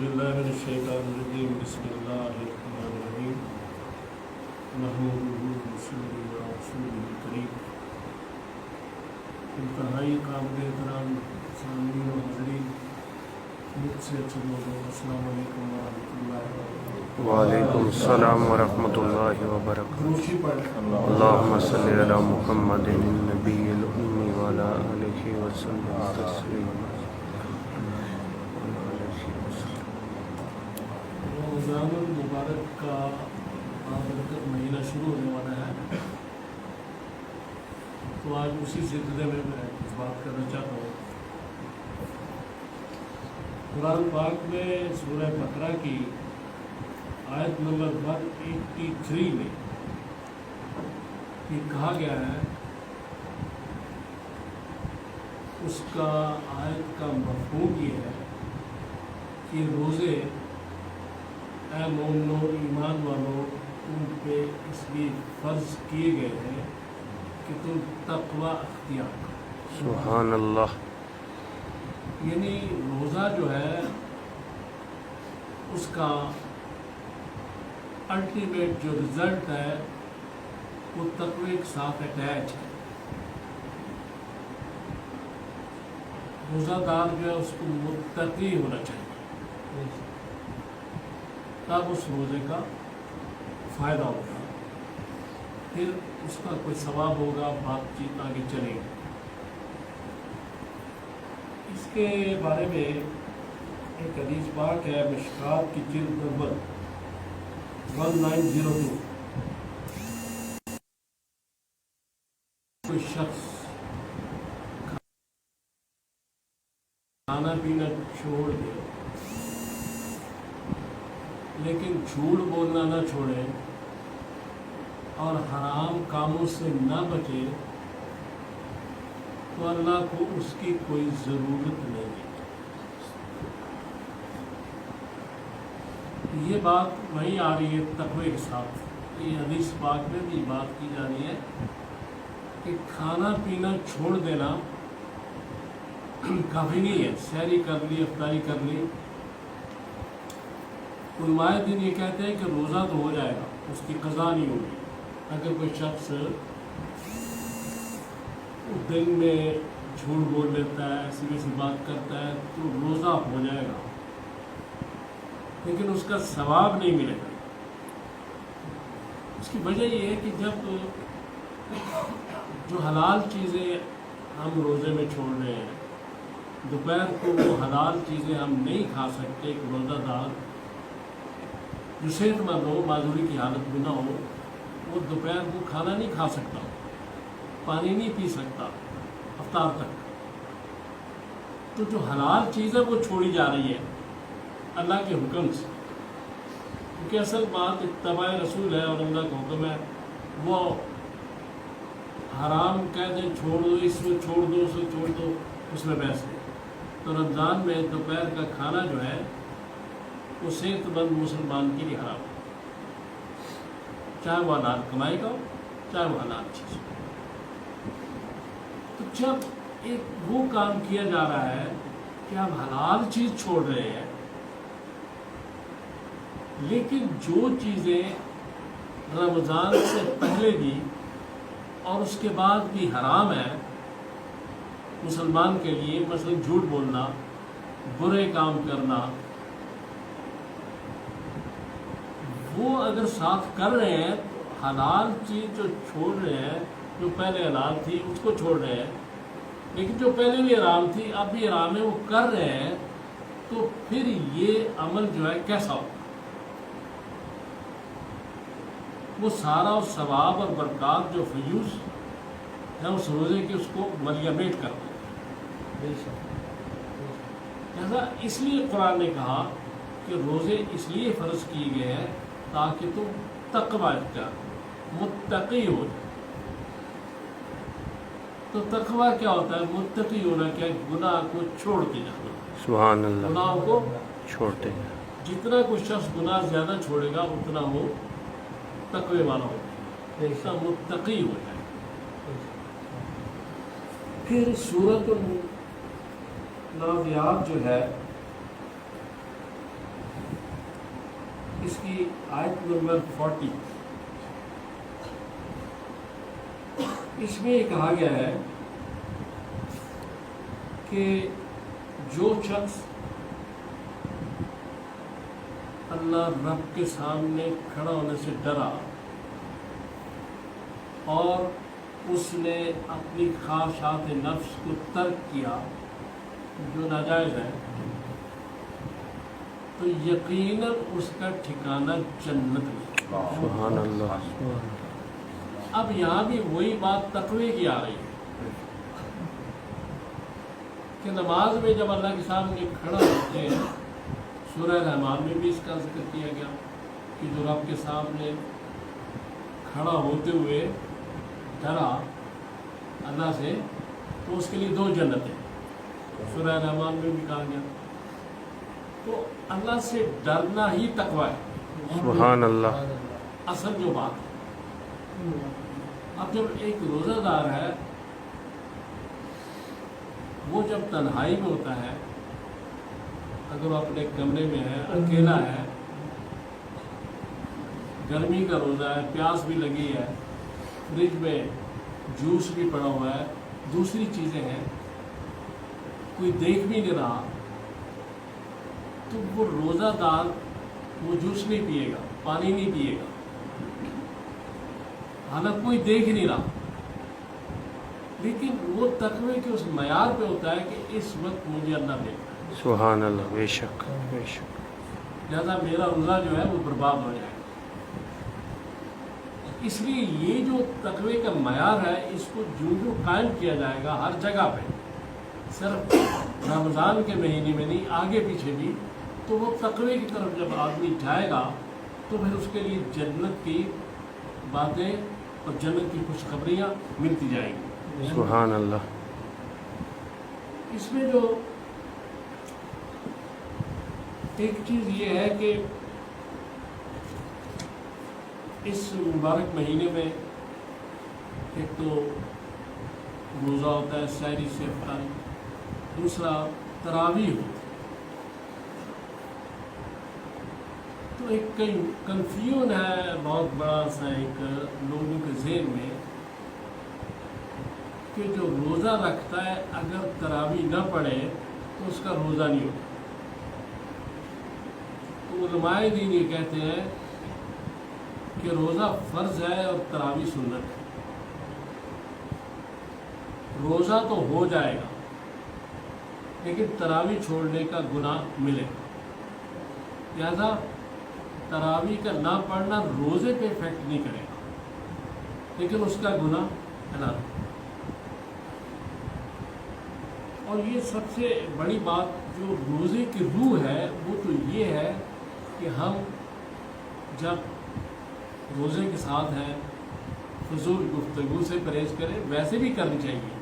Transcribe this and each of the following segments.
باللہ من الشیطان الرجیم بسم اللہ الرحمن الرحیم نحمدہ ونصلی علی رسولہ الکریم۔ انتہائی قابل احترام سامعین و حاضرین، مجھ سے اچھے لوگوں، السلام علیکم ورحمۃ اللہ وبرکاتہ۔ وعلیکم السلام ورحمۃ اللہ وبرکاتہ۔ روشی پڑھ اللہم صلی علی محمد النبی الامی وعلی آلہ وسلم تسلیما۔ رمضان المبارک کا بابرکت مہینہ شروع ہونے والا ہے، تو آج اسی سلسلے میں کچھ بات کرنا چاہتا ہوں۔ قرآن پاک میں سورہ بقرہ کی آیت نمبر 183 میں یہ کہا گیا ہے، اس کا آیت کا مفہوم یہ ہے کہ روزے اے مومنو ایمان والو تم پہ اس لیے فرض کیے گئے ہیں کہ تم تقوی اختیار کرو۔ سبحان اللہ۔ یعنی روزہ جو ہے اس کا الٹیمیٹ جو رزلٹ ہے وہ تقوی کے ساتھ اٹیچ ہے۔ روزہ دار جو ہے اس کو متقی ہونا چاہیے، تب اس روزے کا فائدہ ہوگا، پھر اس کا کوئی ثواب ہوگا، بات چیت آگے چلے گی۔ اس کے بارے میں ایک حدیث پاک ہے مشکات کی جلد نمبر 1902۔ کوئی شخص کھانا پینا چھوڑ دے لیکن جھوٹ بولنا نہ چھوڑے اور حرام کاموں سے نہ بچے تو اللہ کو اس کی کوئی ضرورت نہیں ہے۔ یہ بات وہیں آ رہی ہے تقوی کے ساتھ۔ یہ حدیث پاک میں بھی بات کی جا رہی ہے کہ کھانا پینا چھوڑ دینا کافی نہیں ہے۔ سحری کر لی، افطاری کر لی، علماء دین یہ کہتے ہیں کہ روزہ تو ہو جائے گا، اس کی قضا نہیں ہوگی۔ اگر کوئی شخص دن میں جھوٹ بول لیتا ہے، ایسی ویسی بات کرتا ہے تو روزہ ہو جائے گا، لیکن اس کا ثواب نہیں ملے گا۔ اس کی وجہ یہ ہے کہ جب جو حلال چیزیں ہم روزے میں چھوڑ رہے ہیں، دوپہر کو وہ حلال چیزیں ہم نہیں کھا سکتے۔ ایک روزہ دار جو صحت مند ہو، معذوری کی حالت میں نہ ہو، وہ دوپہر کو کھانا نہیں کھا سکتا، پانی نہیں پی سکتا افطار تک۔ تو جو حلال چیز ہے وہ چھوڑی جا رہی ہے اللہ کے حکم سے، کیونکہ اصل بات اتباع رسول ہے اور اللہ کا حکم ہے۔ وہ حرام کہہ دیں چھوڑ دو، اس میں چھوڑ دو، اس میں چھوڑ دو، اس میں بحث نہیں۔ تو رمضان میں دوپہر کا کھانا جو ہے وہ صحت مند مسلمان کے لیے حرام ہے، چاہے وہ حلال کمائی کا ہو، چاہے وہ حلال چیز ہو۔ تو جب ایک وہ کام کیا جا رہا ہے کہ آپ حلال چیز چھوڑ رہے ہیں، لیکن جو چیزیں رمضان سے پہلے بھی اور اس کے بعد بھی حرام ہے مسلمان کے لیے، مثلا جھوٹ بولنا، برے کام کرنا، وہ اگر ساتھ کر رہے ہیں تو حلال چیز جو چھوڑ رہے ہیں، جو پہلے حلال تھی اس کو چھوڑ رہے ہیں، لیکن جو پہلے بھی حرام تھی اب بھی حرام ہے وہ کر رہے ہیں، تو پھر یہ عمل جو ہے کیسا ہو؟ وہ سارا ثواب اور برکات جو فیوز ہے اس روزے کی اس کو ملیمیٹ کر دیں۔ لہذا اس لیے قرآن نے کہا کہ روزے اس لیے فرض کیے گئے ہیں تاکہ تم تقوی اختیار متقی ہو جائے۔ تو تقوی کیا ہوتا ہے؟ متقی ہونا کیا؟ گناہ کو چھوڑ کے جانا۔ سبحان اللہ۔ گناہ کو چھوڑتے ہیں۔ جتنا کوئی شخص گناہ زیادہ چھوڑے گا اتنا وہ تقوی والا ہوگا، اتنا متقی ہو جائے۔ پھر سورۃ النازعات جو ہے اس کی آیت نمبر 40 اس میں یہ کہا گیا ہے کہ جو شخص اللہ رب کے سامنے کھڑا ہونے سے ڈرا اور اس نے اپنی خواہشات نفس کو ترک کیا جو ناجائز ہے، تو یقیناً اس کا ٹھکانہ جنت میں۔ سبحان اللہ۔ اب یہاں بھی وہی بات تقوی کی آ رہی ہے کہ نماز میں جب اللہ کے سامنے کھڑا ہوتے ہیں، سورہ رحمان میں بھی اس کا ذکر کیا گیا کہ جو رب کے سامنے کھڑا ہوتے ہوئے ڈرا اللہ سے تو اس کے لیے 2 جنتیں، سورہ رحمان میں بھی کہا گیا۔ تو اللہ سے ڈرنا ہی تقوی ہے، سبحان اللہ۔ اصل جو بات ہے۔ اب جب ایک روزہ دار ہے وہ جب تنہائی میں ہوتا ہے، اگر وہ اپنے کمرے میں ہے، اکیلا ہے، گرمی کا روزہ ہے، پیاس بھی لگی ہے، فریج میں جوس بھی پڑا ہوا ہے، دوسری چیزیں ہیں، کوئی دیکھ بھی نہیں رہا، تو وہ روزہ دار وہ جوس نہیں پیے گا، پانی نہیں پیے گا، حالانکہ کوئی دیکھ نہیں رہا، لیکن وہ تقوی کے اس معیار پہ ہوتا ہے کہ اس وقت مجھے اللہ دیکھ رہا ہے، سبحان اللہ۔ بے شک بے شک۔ لہٰذا میرا روزہ جو ہے وہ برباد ہو جائے گا۔ اس لیے یہ جو تقوی کا معیار ہے اس کو جو قائم کیا جائے گا ہر جگہ پہ، صرف رمضان کے مہینے میں نہیں، آگے پیچھے بھی، تو وہ تقوی کی طرف جب آدمی جائے گا تو پھر اس کے لیے جنت کی باتیں اور جنت کی خوشخبریاں ملتی جائیں گی۔ سبحان اللہ۔ اس میں جو ایک چیز یہ ہے کہ اس مبارک مہینے میں ایک تو روزہ ہوتا ہے سحری سے افطاری، دوسرا تراویح ہوتی ہے، تو ایک کنفیوژن ہے بہت بڑا سا ایک لوگوں کے ذہن میں کہ جو روزہ رکھتا ہے اگر تراویح نہ پڑھے تو اس کا روزہ نہیں ہوتا۔ تو علماء دین یہ کہتے ہیں کہ روزہ فرض ہے اور تراویح سنت ہے، روزہ تو ہو جائے گا لیکن تراویح چھوڑنے کا گناہ ملے گا، لہذا تراویح کا نہ پڑھنا روزے پہ افیکٹ نہیں کرے گا لیکن اس کا گناہ ہے نا۔ اور یہ سب سے بڑی بات جو روزے کی روح ہے وہ تو یہ ہے کہ ہم جب روزے کے ساتھ ہیں فضول گفتگو سے پرہیز کریں، ویسے بھی کرنی چاہیے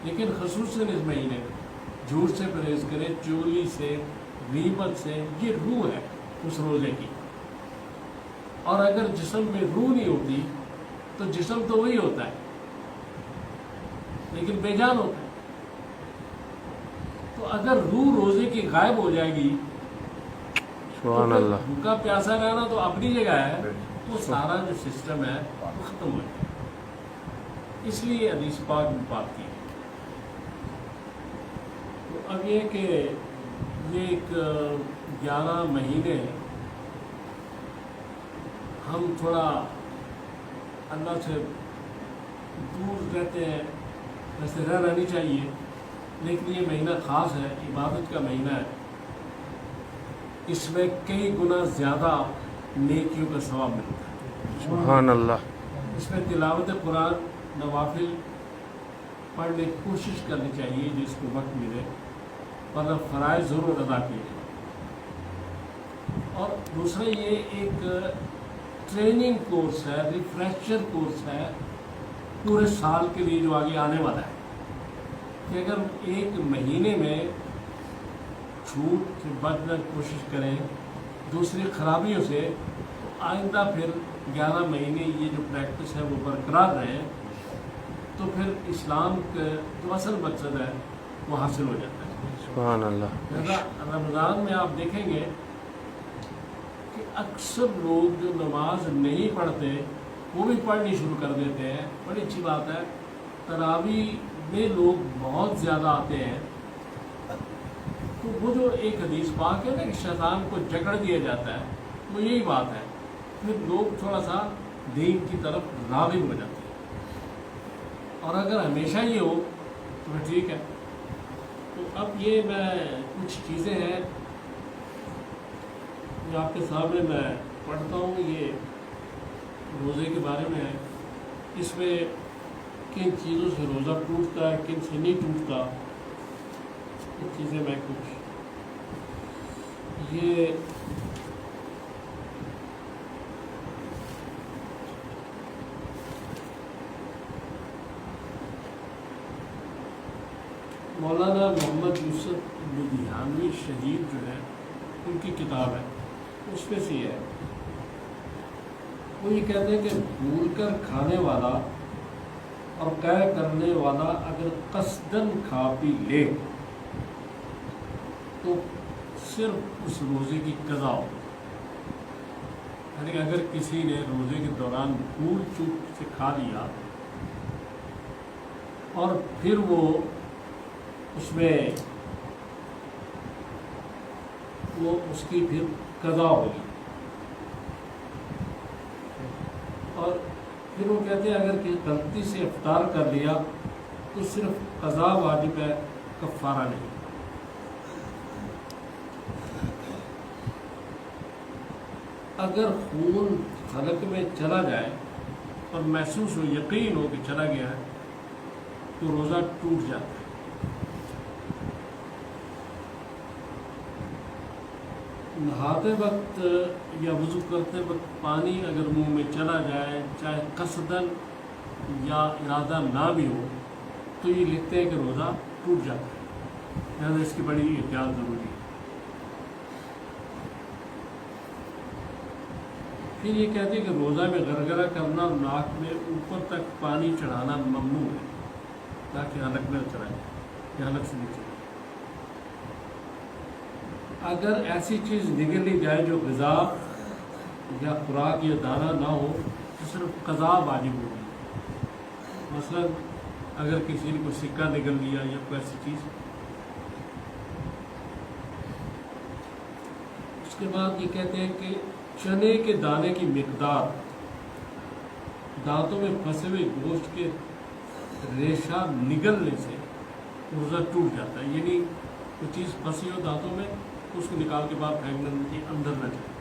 لیکن خصوصاً اس مہینے میں جھوٹ سے پرہیز کریں، چوری سے، غیبت سے، یہ روح ہے اس روزے کی۔ اور اگر جسم میں روح نہیں ہوتی تو جسم تو وہی ہوتا ہے لیکن بے جان ہوتا ہے۔ تو اگر روح روزے کی غائب ہو جائے گی سبحان اللہ۔ بھوکا پیاسا رہنا تو اپنی جگہ ہے، وہ سارا جو سسٹم ہے وہ ختم ہو جائے گا۔ اس لیے حدیث پاک میں بات کی ہے۔ تو اب یہ کہ یہ ایک 11 مہینے ہم تھوڑا اللہ سے دور رہتے ہیں، ویسے رہنا نہیں چاہیے لیکن یہ مہینہ خاص ہے، عبادت کا مہینہ ہے، اس میں کئی گنا زیادہ نیکیوں کا ثواب ملتا ہے۔ سبحان اللہ۔ اس میں تلاوت قرآن، نوافل پڑھنے کی کوشش کرنی چاہیے جس کو وقت ملے، ورنہ فرائض ضرور ادا کیے جائیں۔ اور دوسرا یہ ایک ٹریننگ کورس ہے، ریفریشر کورس ہے پورے سال کے لیے جو آگے آنے والا ہے، کہ اگر ایک مہینے میں چھوٹ سے بچنے کی کوشش کریں دوسری خرابیوں سے، تو آئندہ پھر 11 مہینے یہ جو پریکٹس ہے وہ برقرار رہے تو پھر اسلام کا جو اصل مقصد ہے وہ حاصل ہو جاتا ہے۔ سبحان اللہ۔ لہذا رمضان میں آپ دیکھیں گے کہ اکثر لوگ جو نماز نہیں پڑھتے وہ بھی پڑھنی شروع کر دیتے ہیں. بڑی اچھی بات ہے. تراویح میں لوگ بہت زیادہ آتے ہیں، تو وہ جو ایک حدیث پاک ہے نا کہ شیطان کو جکڑ دیا جاتا ہے، وہ یہی بات ہے. پھر لوگ تھوڑا سا دین کی طرف راغب ہو جاتے ہیں. اور اگر ہمیشہ یہ ہو تو پھر ٹھیک ہے. تو اب یہ میں کچھ چیزیں ہیں جو آپ کے سامنے میں پڑھتا ہوں. یہ روزے کے بارے میں ہے. اس میں کن چیزوں سے روزہ ٹوٹتا ہے، کن سے نہیں ٹوٹتا، یہ چیزیں میں کچھ یہ مولانا محمد یوسف لدھیانوی شہید جو ہے ان کی کتاب ہے، اس میں سے یہ ہے. وہ یہ کہتے ہیں کہ بھول کر کھانے والا اور قے کرنے والا اگر قصدن کھا پی لے تو صرف اس روزے کی قضا ہو. یعنی اگر کسی نے روزے کے دوران بھول چوک سے کھا لیا اور پھر وہ اس میں اس کی پھر قضا ہوگی. اور پھر وہ کہتے ہیں اگر کسی غلطی سے افطار کر لیا تو صرف قضا واجب ہے، کفارہ نہیں. اگر خون حلق میں چلا جائے اور محسوس ہو، یقین ہو کہ چلا گیا ہے، تو روزہ ٹوٹ جاتا ہے. نہاتے وقت یا وضو کرتے وقت پانی اگر منہ میں چلا جائے، چاہے قصدن یا ارادہ نہ بھی ہو، تو یہ لکھتے ہیں کہ روزہ ٹوٹ جاتا ہے. لہٰذا اس کی بڑی احتیاط ضروری ہے. پھر یہ کہتے ہیں کہ روزہ میں گرگرہ کرنا اور ناک میں اوپر تک پانی چڑھانا ممنوع ہے، تاکہ حلق میں نہ چڑھائے یا حلق سے نیچے. اگر ایسی چیز نگل لی جائے جو غذا یا خوراک یا دانہ نہ ہو تو صرف قضا واجب ہوگی. مثلا اگر کسی نے کوئی سکہ نگل لیا یا کوئی ایسی چیز. اس کے بعد یہ کہتے ہیں کہ چنے کے دانے کی مقدار دانتوں میں پھنسے ہوئے گوشت کے ریشہ نگلنے سے روزہ ٹوٹ جاتا ہے. یعنی کوئی چیز پھنسی ہو دانتوں میں، اس کو نکال کے بعد پھینکنا چاہیے، اندر نہ جائے.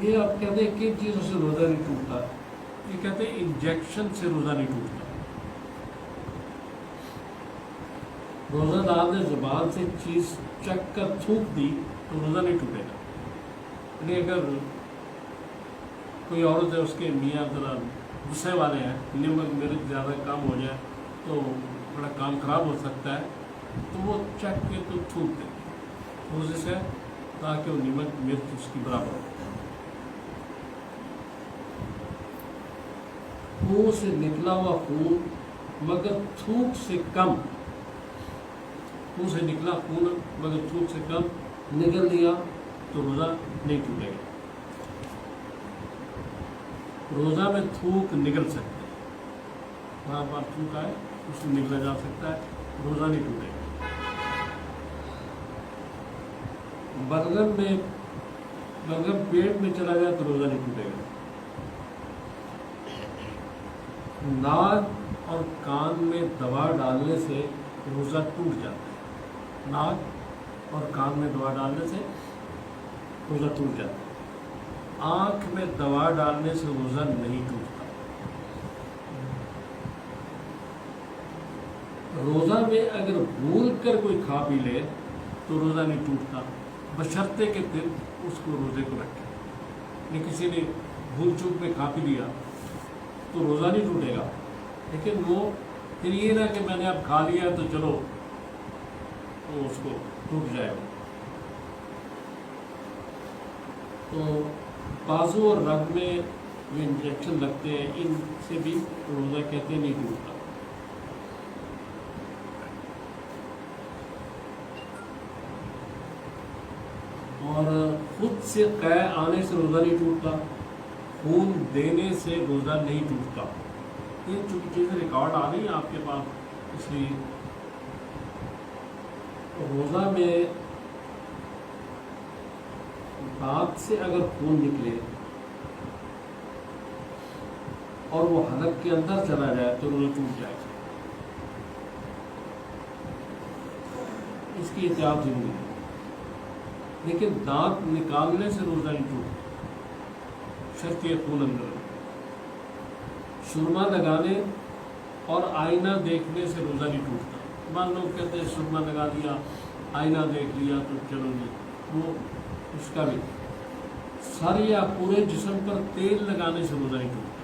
یہ آپ کہتے ہیں کن چیزوں سے روزہ نہیں ٹوٹتا؟ یہ کہتے ہیں انجیکشن سے روزہ نہیں ٹوٹتا. روزہ دار نے زبان سے چیز چک کر تھوک دی تو روزہ نہیں ٹوٹے گا. یعنی اگر کوئی عورت ہے، اس کے میاں ذرا غصے والے ہیں، نمک مرچ زیادہ کم ہو جائے تو بڑا کام خراب ہو سکتا ہے، تو وہ چک کے تو تھوک دیں روزے سے، تاکہ وہ نمک مرچ اس کی برابر ہو. منہ سے نکلا ہوا خون مگر تھوک سے کم، منہ سے نکلا خون مگر تھوک سے کم نگل لیا تو روزہ نہیں ٹوٹے گا. روزہ میں تھوک نگل سکتے ہیں، بار بار تھوک آئے اس میں نگلا جا سکتا ہے، روزہ نہیں ٹوٹے گا. بلغم پیٹ میں چلا جائے تو روزہ نہیں ٹوٹے گا. ناک اور کان میں دوا ڈالنے سے روزہ ٹوٹ جاتا ہے. ناک اور کان میں دوا ڈالنے سے روزہ ٹوٹ جاتا ہے. آنکھ میں دوا ڈالنے سے روزہ نہیں ٹوٹتا. روزہ میں اگر بھول کر کوئی کھا پی لے تو روزہ نہیں ٹوٹتا، بشرطے کہ پھر اس کو روزے کو رکھے. نہیں کسی نے بھول چوک میں کھا پی لیا تو روزہ نہیں ٹوٹے گا، لیکن وہ پھر یہ نہ کہ میں نے اب کھا لیا تو چلو تو اس کو ٹوٹ جائے گا. تو بازو اور رگ میں جو انجیکشن لگتے ہیں ان سے بھی روزہ کہتے ہیں نہیں ٹوٹتا. اور خود سے قے آنے سے روزہ نہیں ٹوٹتا، خون دینے سے روزہ نہیں ٹوٹتا. یہ چونکہ چیزیں ریکارڈ آ رہی ہیں آپ کے پاس، اس لیے روزہ میں دانت سے اگر خون نکلے اور وہ حلق کے اندر چلا جائے تو روزہ ٹوٹ جائے گا. اس کی احتیاط ضروری ہے. لیکن دانت نکالنے سے روزہ نہیں ٹوٹتا، شرط یہ خون اندر. سرما لگانے اور آئینہ دیکھنے سے روزہ نہیں ٹوٹتا. بعض لوگ کہتے ہیں سرما لگا دیا، آئینہ دیکھ لیا تو چلو جی، وہ اس کا بھی سر یا پورے جسم پر تیل لگانے سے روزہ نہیں ٹوٹتا.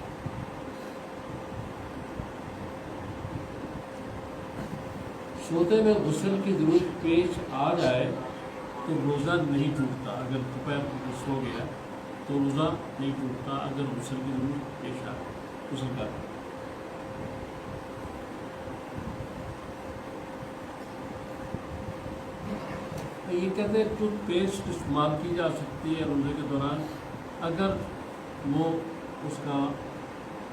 سوتے میں غسل کی ضرورت پیش آ جائے تو روزہ نہیں ٹوٹتا. اگر دوپہر کو سو گیا تو روزہ نہیں ٹوٹتا اگر غسل کی ضرورت پیش آئے غسل کر. یہ کہتے ہیں ٹوتھ پیسٹ استعمال کی جا سکتی ہے روزے کے دوران اگر وہ اس کا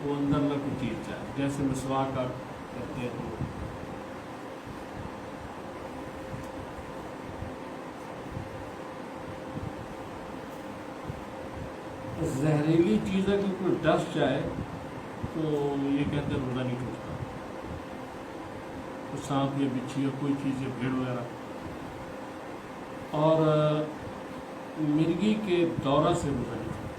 وہ اندر نہ کوئی چیز جائے، جیسے مسواک کا کرتے ہیں تو. زہریلی چیزیں کی کوئی ڈس جائے تو یہ کہتے ہیں روزہ نہیں ٹوٹتا. سانپ یا بچھی یا کوئی چیز یا بھیڑ وغیرہ. اور مرغی کے دورہ سے روزہ نہیں ٹوٹتا.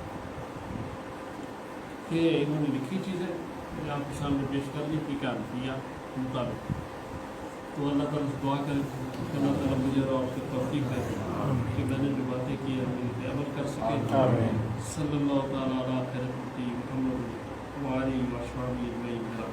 یہ انہوں نے لکھی چیزیں میں آپ کے سامنے پیش کر دی فقہ حنفیہ مطابق. تو اللہ تعالیٰ سے دعا کریں کہ اللہ تعالیٰ مجھے اور آپ سے توفیق دے کہ میں نے جو باتیں کی ہیں ان پہ عمل کر سکے. صلی اللہ تعالیٰ علیہ محمد وعلیہ وصحبہ اجمعین.